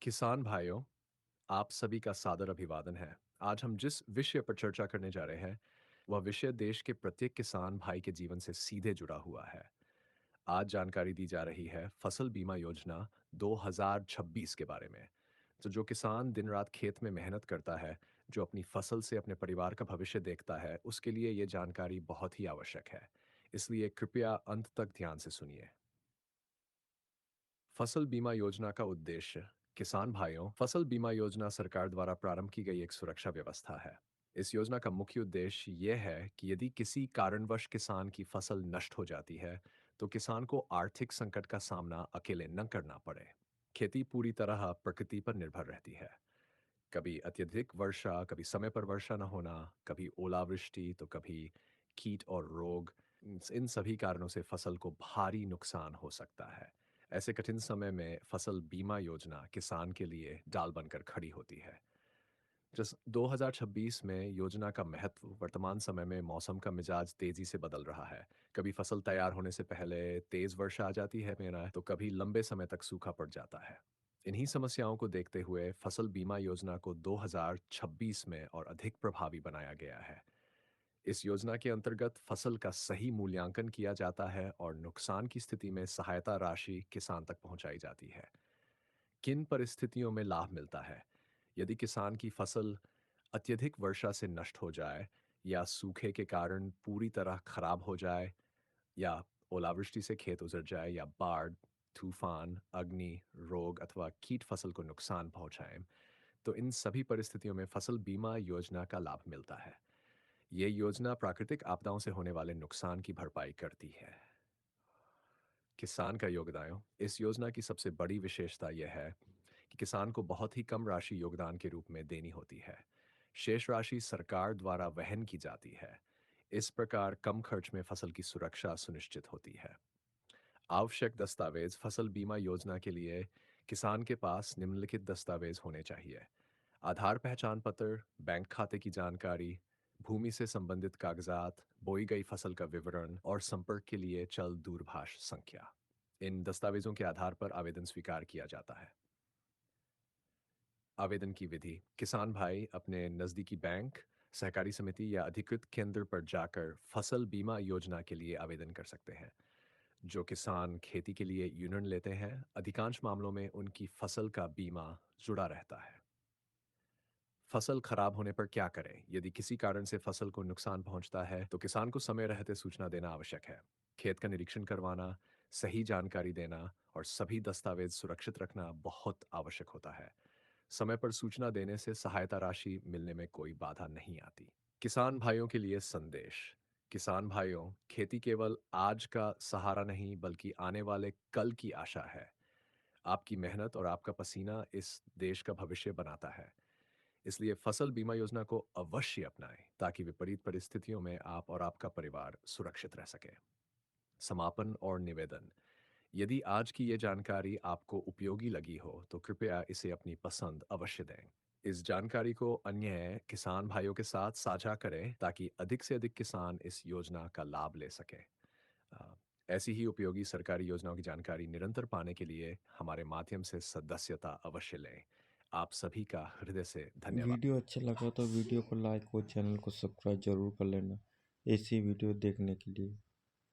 किसान भाइयों, आप सभी का सादर अभिवादन है। आज हम जिस विषय पर चर्चा करने जा रहे हैं, वह विषय देश के प्रत्येक किसान भाई के जीवन से सीधे जुड़ा हुआ है। आज जानकारी दी जा रही है फसल बीमा योजना 2026 के बारे में। तो जो किसान दिन-रात खेत में मेहनत करता है, जो अपनी फसल से अपने परिवार का भविष्य देखता है, उसके लिए ये जानकारी बहुत ही आवश्यक है। इसलिए कृपया अंत तक ध्यान से सुनिए। फसल बीमा योजना का उद्देश्य किसान भाइयों फसल बीमा योजना सरकार द्वारा प्रारंभ की गई एक सुरक्षा व्यवस्था है। इस योजना का मुख्य उद्देश्य यह है कि यदि किसी कारणवश किसान की फसल नष्ट हो जाती है तो किसान को आर्थिक संकट का सामना अकेले न करना पड़े। खेती पूरी तरह प्रकृति पर निर्भर रहती है। कभी अत्यधिक वर्षा, कभी समय पर वर्षा न होना, कभी ओलावृष्टि तो कभी कीट और रोग। इन सभी कारणों से फसल को भारी नुकसान हो सकता है। ऐसे कठिन समय में फसल बीमा योजना किसान के लिए डाल बनकर खड़ी होती है। जिस 2026 में योजना का महत्व वर्तमान समय में मौसम का मिजाज तेजी से बदल रहा है। कभी फसल तैयार होने से पहले तेज वर्षा आ जाती है मेरा, तो कभी लंबे समय तक सूखा पड़ जाता है। इन्हीं समस्याओं को देखते हुए फसल बीमा योजना को 2026 में और अधिक प्रभावी बनाया गया है। इस योजना के अंतर्गत फसल का सही मूल्यांकन किया जाता है और नुकसान की स्थिति में सहायता राशि किसान तक पहुंचाई जाती है। किन परिस्थितियों में लाभ मिलता है? यदि किसान की फसल अत्यधिक वर्षा से नष्ट हो जाए या सूखे के कारण पूरी तरह खराब हो जाए या ओलावृष्टि से खेत उजड़ जाए या बाढ़, तूफान, अग्नि, रोग अथवा कीट फसल को नुकसान पहुंचाएं, तो इन सभी परिस्थितियों में फसल बीमा योजना का लाभ मिलता है। ये योजना प्राकृतिक आपदाओं से होने वाले नुकसान की भरपाई करती है। किसान का योगदान इस योजना की सबसे बड़ी विशेषता यह है कि किसान को बहुत ही कम राशि योगदान के रूप में देनी होती है। शेष राशि सरकार द्वारा वहन की जाती है। इस प्रकार कम खर्च में फसल की सुरक्षा सुनिश्चित होती है। आवश्यक दस्तावेज फसल बीमा योजना के लिए किसान के पास निम्नलिखित दस्तावेज होने चाहिए। आधार पहचान पत्र, बैंक खाते की जानकारी, भूमि से संबंधित कागजात, बोई गई फसल का विवरण और संपर्क के लिए चल दूरभाष संख्या। इन दस्तावेजों के आधार पर आवेदन स्वीकार किया जाता है। आवेदन की विधि किसान भाई अपने नज़दीकी बैंक, सहकारी समिति या अधिकृत केंद्र पर जाकर फसल बीमा योजना के लिए आवेदन कर सकते हैं। जो किसान खेती के लिए यूनियन लेते हैं, अधिकांश मामलों में उनकी फसल का बीमा जुड़ा रहता है। फसल खराब होने पर क्या करें? यदि किसी कारण से फसल को नुकसान पहुंचता है, तो किसान को समय रहते सूचना देना आवश्यक है। खेत का निरीक्षण करवाना, सही जानकारी देना और सभी दस्तावेज सुरक्षित रखना बहुत आवश्यक होता है। समय पर सूचना देने से सहायता राशि मिलने में कोई बाधा नहीं आती। किसान भाइयों के लिए संदेश किसान भाइयों, खेती केवल आज का सहारा नहीं बल्कि आने वाले कल की आशा है। आपकी मेहनत और आपका पसीना इस देश का भविष्य बनाता है। इसलिए फसल बीमा योजना को अवश्य अपनाएं ताकि विपरीत परिस्थितियों में आप और आपका परिवार सुरक्षित रह सके। समापन और निवेदन यदि आज की ये जानकारी आपको उपयोगी लगी हो तो कृपया इसे अपनी पसंद अवश्य दें। इस जानकारी को अन्य किसान भाइयों के साथ साझा करें ताकि अधिक से अधिक किसान इस योजना का लाभ ले सकें। अ, ऐसी ही उपयोगी सरकारी योजनाओं की जानकारी निरंतर पाने के लिए हमारे माध्यम से सदस्यता अवश्य लें। आप सभी का हृदय से धन्यवाद। वीडियो अच्छा लगा तो वीडियो को लाइक और चैनल को सब्सक्राइब जरूर कर लेना ऐसी वीडियो देखने के लिए।